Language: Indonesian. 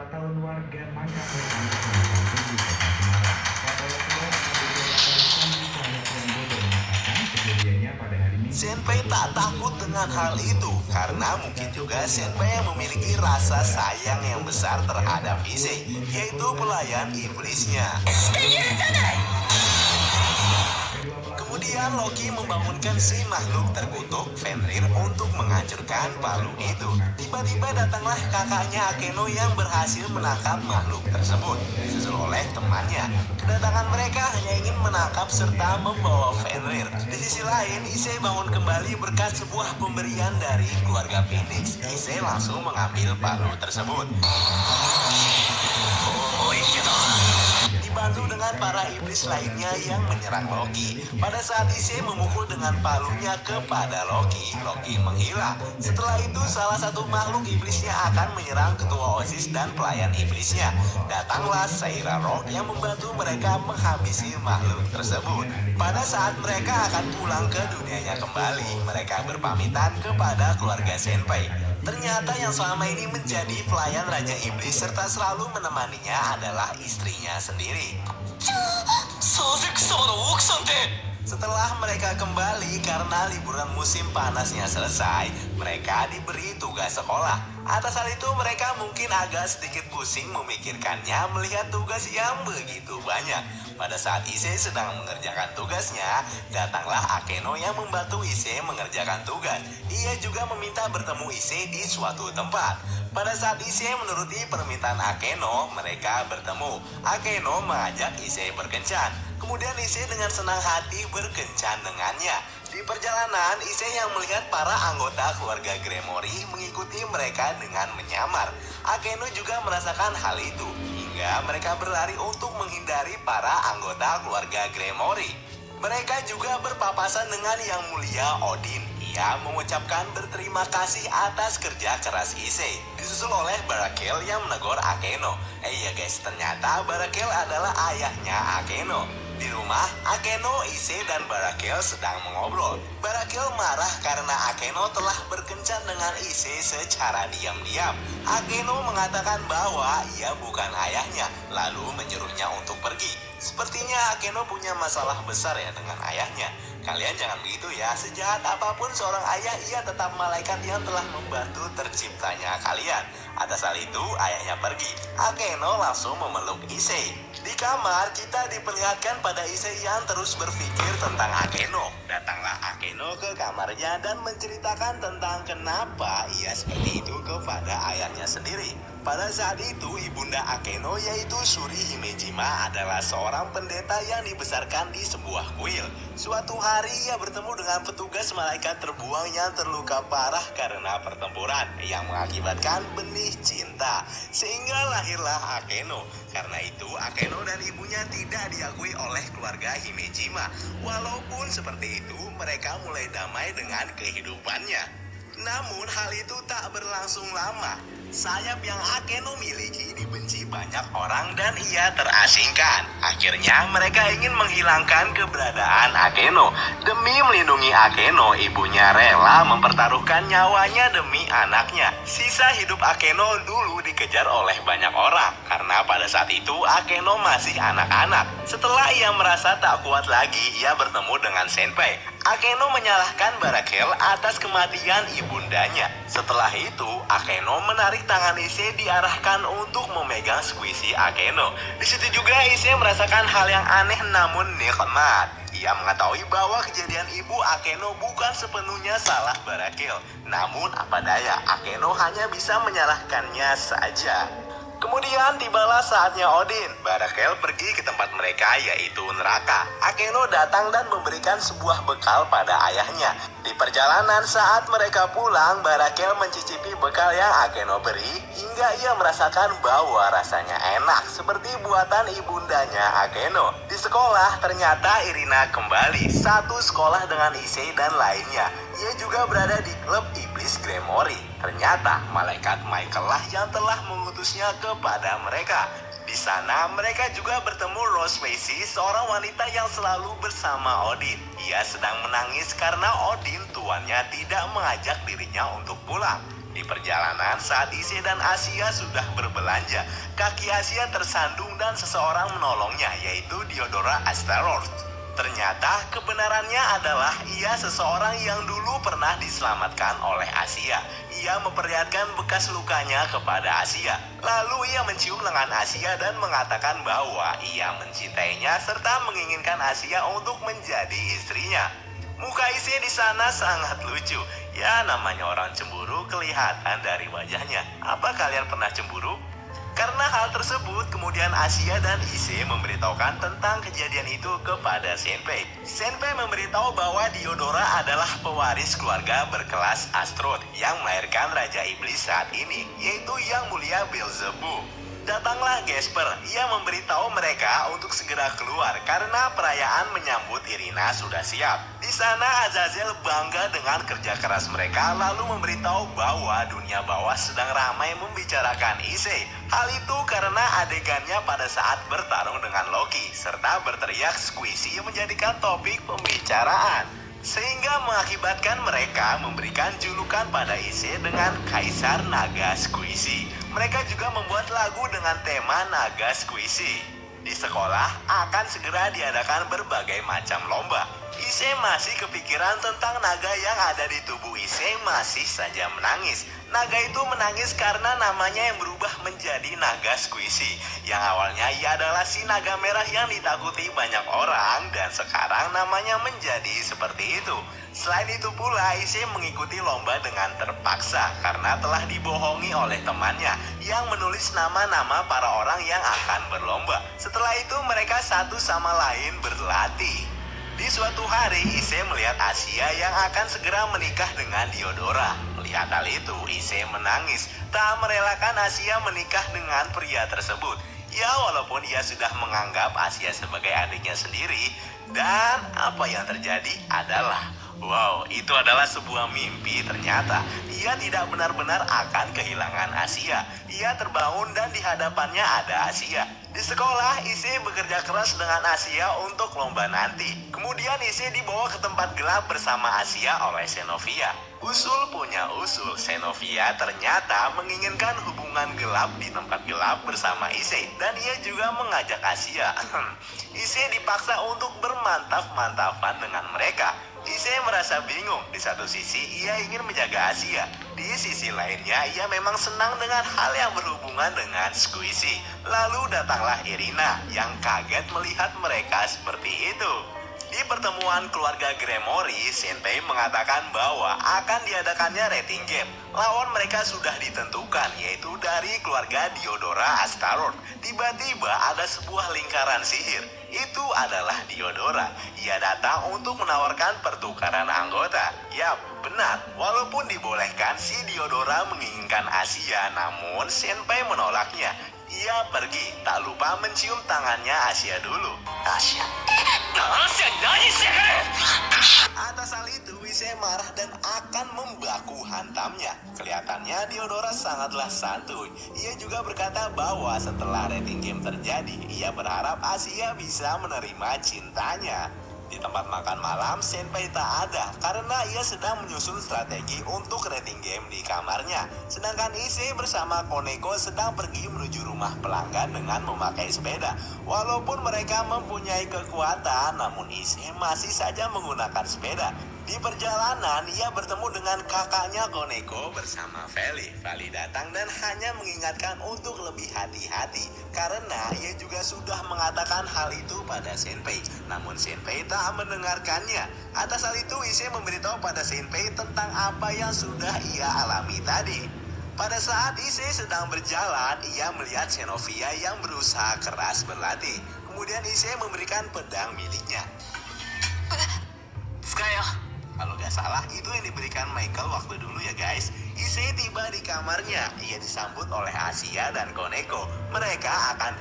beberapa tahun warga mangkat untuk menonton tinggi kota Semarang. Kapolres Sandi Cahayapurwanto mengatakan kejadiannya pada hari Minggu. Senpai tak takut dengan hal itu karena mungkin juga Senpai memiliki rasa sayang yang besar terhadap Issei, yaitu pelayan iblisnya. Kemudian Loki membangunkan si makhluk terkutuk Fenrir untuk menghancurkan palu itu. Tiba-tiba datanglah kakaknya Akeno yang berhasil menangkap makhluk tersebut, disusul oleh temannya. Kedatangan mereka hanya ingin menangkap serta membawa Fenrir. Di sisi lain, Issei bangun kembali berkat sebuah pemberian dari keluarga Phoenix. Issei langsung mengambil palu tersebut. Dibantu dengan para iblis lainnya yang menyerang Loki. Pada saat Issei memukul dengan palunya kepada Loki, Loki menghilang. Setelah itu salah satu makhluk iblisnya akan menyerang ketua OSIS dan pelayan iblisnya. Datanglah Saira Rock yang membantu mereka menghabisi makhluk tersebut. Pada saat mereka akan pulang ke dunianya kembali, mereka berpamitan kepada keluarga Senpai. Ternyata yang selama ini menjadi pelayan Raja Iblis serta selalu menemaninya adalah istrinya sendiri. Setelah mereka kembali karena liburan musim panasnya selesai, mereka diberi tugas sekolah. Atas hal itu mereka mungkin agak sedikit pusing memikirkannya melihat tugas yang begitu banyak. Pada saat Issei sedang mengerjakan tugasnya, datanglah Akeno yang membantu Issei mengerjakan tugas. Ia juga meminta bertemu Issei di suatu tempat. Pada saat Issei menuruti permintaan Akeno, mereka bertemu. Akeno mengajak Issei berkencan. Kemudian Issei dengan senang hati berkencan dengannya. Di perjalanan, Issei yang melihat para anggota keluarga Gremory mengikuti mereka dengan menyamar. Akeno juga merasakan hal itu, hingga mereka berlari untuk menghindari para anggota keluarga Gremory. Mereka juga berpapasan dengan Yang Mulia Odin. Ia mengucapkan berterima kasih atas kerja keras Issei, disusul oleh Barakel yang menegur Akeno. Iya guys, ternyata Barakel adalah ayahnya Akeno. Di rumah, Akeno, Issei, dan Barakel sedang mengobrol. Barakel marah karena Akeno telah berkencan dengan Issei secara diam-diam. Akeno mengatakan bahwa ia bukan ayahnya, lalu menyuruhnya untuk pergi. Sepertinya Akeno punya masalah besar ya dengan ayahnya. Kalian jangan begitu ya, sejahat apapun seorang ayah, ia tetap malaikat yang telah membantu terciptanya kalian. Atas hal itu, ayahnya pergi. Akeno langsung memeluk Issei. Di kamar, kita diperlihatkan pada Issei yang terus berpikir tentang Akeno. Datanglah Akeno ke kamarnya dan menceritakan tentang kenapa ia seperti itu kepada ayahnya sendiri. Pada saat itu, ibunda Akeno yaitu Suri Himejima adalah seorang pendeta yang dibesarkan di sebuah kuil. Suatu hari ia bertemu dengan petugas malaikat terbuang yang terluka parah karena pertempuran yang mengakibatkan benih cinta. Sehingga lahirlah Akeno. Karena itu, Akeno dan ibunya tidak diakui oleh keluarga Himejima. Walaupun seperti itu, mereka mulai damai dengan kehidupannya. Namun hal itu tak berlangsung lama. Sayap yang Akeno miliki dibenci banyak orang dan ia terasingkan. Akhirnya mereka ingin menghilangkan keberadaan Akeno. Demi melindungi Akeno, ibunya rela mempertaruhkan nyawanya demi anaknya. Sisa hidup Akeno dulu dikejar oleh banyak orang karena pada saat itu Akeno masih anak-anak. Setelah ia merasa tak kuat lagi, ia bertemu dengan Senpai. Akeno menyalahkan Barakel atas kematian ibundanya. Setelah itu, Akeno menarik tangan Issei diarahkan untuk memegang squishy Akeno. Di situ juga Issei merasakan hal yang aneh namun nikmat. Ia mengetahui bahwa kejadian ibu Akeno bukan sepenuhnya salah Barakel. Namun apa daya, Akeno hanya bisa menyalahkannya saja. Kemudian tibalah saatnya Odin. Barakel pergi ke tempat mereka yaitu neraka. Akeno datang dan memberikan sebuah bekal pada ayahnya. Di perjalanan saat mereka pulang, Barakel mencicipi bekal yang Akeno beri hingga ia merasakan bahwa rasanya enak seperti buatan ibundanya Akeno. Di sekolah ternyata Irina kembali satu sekolah dengan Issei dan lainnya. Ia juga berada di klub iblis Gremory. Ternyata malaikat Michael lah yang telah mengutusnya kepada mereka. Di sana mereka juga bertemu Rose Macy, seorang wanita yang selalu bersama Odin. Ia sedang menangis karena Odin tuannya tidak mengajak dirinya untuk pulang. Di perjalanan saat Issei dan Asia sudah berbelanja, kaki Asia tersandung dan seseorang menolongnya, yaitu Diodora Astaroth. Ternyata kebenarannya adalah ia seseorang yang dulu pernah diselamatkan oleh Asia. Ia memperlihatkan bekas lukanya kepada Asia. Lalu ia mencium lengan Asia dan mengatakan bahwa ia mencintainya serta menginginkan Asia untuk menjadi istrinya. Muka Issei di sana sangat lucu. Ya, namanya orang cemburu kelihatan dari wajahnya. Apa kalian pernah cemburu? Karena hal tersebut, kemudian Asia dan Issei memberitahukan tentang kejadian itu kepada Senpei. Senpei memberitahu bahwa Diodora adalah pewaris keluarga berkelas Astaroth yang melahirkan Raja Iblis saat ini, yaitu Yang Mulia Beelzebub. Datanglah Gasper, ia memberitahu mereka untuk segera keluar karena perayaan menyambut Irina sudah siap. Di sana Azazel bangga dengan kerja keras mereka lalu memberitahu bahwa dunia bawah sedang ramai membicarakan Issei. Hal itu karena adegannya pada saat bertarung dengan Loki serta berteriak squishy menjadikan topik pembicaraan. Sehingga mengakibatkan mereka memberikan julukan pada Issei dengan Kaisar Naga Squishy. Mereka juga membuat lagu dengan tema Naga Squishy. Di sekolah akan segera diadakan berbagai macam lomba. Issei masih kepikiran tentang naga yang ada di tubuh Issei masih saja menangis. Naga itu menangis karena namanya yang berubah menjadi Naga Squishy. Yang awalnya ia adalah si naga merah yang ditakuti banyak orang dan sekarang namanya menjadi seperti itu. Selain itu pula Issei mengikuti lomba dengan terpaksa karena telah dibohongi oleh temannya yang menulis nama-nama para orang yang akan berlomba. Setelah itu mereka satu sama lain berlatih. Di suatu hari Issei melihat Asia yang akan segera menikah dengan Diodora. Melihat hal itu Issei menangis, tak merelakan Asia menikah dengan pria tersebut. Ya, walaupun ia sudah menganggap Asia sebagai adiknya sendiri. Dan apa yang terjadi adalah, wow, itu adalah sebuah mimpi ternyata. Ia tidak benar-benar akan kehilangan Asia. Ia terbangun dan di hadapannya ada Asia. Di sekolah, Issei bekerja keras dengan Asia untuk lomba nanti. Kemudian Issei dibawa ke tempat gelap bersama Asia oleh Xenovia. Usul punya usul, Xenovia ternyata menginginkan hubungan gelap di tempat gelap bersama Issei. Dan ia juga mengajak Asia. Issei dipaksa untuk bermantap-mantapan dengan mereka. Issei merasa bingung. Di satu sisi ia ingin menjaga Asia. Di sisi lainnya ia memang senang dengan hal yang berhubungan dengan Squishy. Lalu datanglah Irina yang kaget melihat mereka seperti itu. Di pertemuan keluarga Gremory, Senpei mengatakan bahwa akan diadakannya rating game. Lawan mereka sudah ditentukan, yaitu dari keluarga Diodora Astaroth. Tiba-tiba ada sebuah lingkaran sihir. Itu adalah Diodora. Ia datang untuk menawarkan pertukaran anggota. Yap, benar. Walaupun dibolehkan, si Diodora menginginkan Asia, namun Senpei menolaknya. Ia pergi, tak lupa mencium tangannya Asia dulu. Asia. Atas hal itu, Issei marah dan akan membaku hantamnya. Kelihatannya Diodora sangatlah santuy. Ia juga berkata bahwa setelah rating game terjadi, ia berharap Asia bisa menerima cintanya. Di tempat makan malam, Senpei tak ada karena ia sedang menyusun strategi untuk rating game di kamarnya. Sedangkan Issei bersama Koneko sedang pergi menuju rumah pelanggan dengan memakai sepeda. Walaupun mereka mempunyai kekuatan, namun Issei masih saja menggunakan sepeda. Di perjalanan, ia bertemu dengan kakaknya Koneko bersama Feli. Feli datang dan hanya mengingatkan untuk lebih hati-hati karena ia juga sudah mengatakan hal itu pada Senpei. Namun Senpei tak mendengarkannya. Atas hal itu, Issei memberitahu pada Senpei tentang apa yang sudah ia alami tadi. Pada saat Issei sedang berjalan, ia melihat Xenovia yang berusaha keras berlatih. Kemudian Issei memberikan pedang miliknya. Kalau gak salah, itu yang diberikan Michael waktu dulu ya guys. Issei tiba di kamarnya. Ia disambut oleh Asia dan Koneko. Mereka akan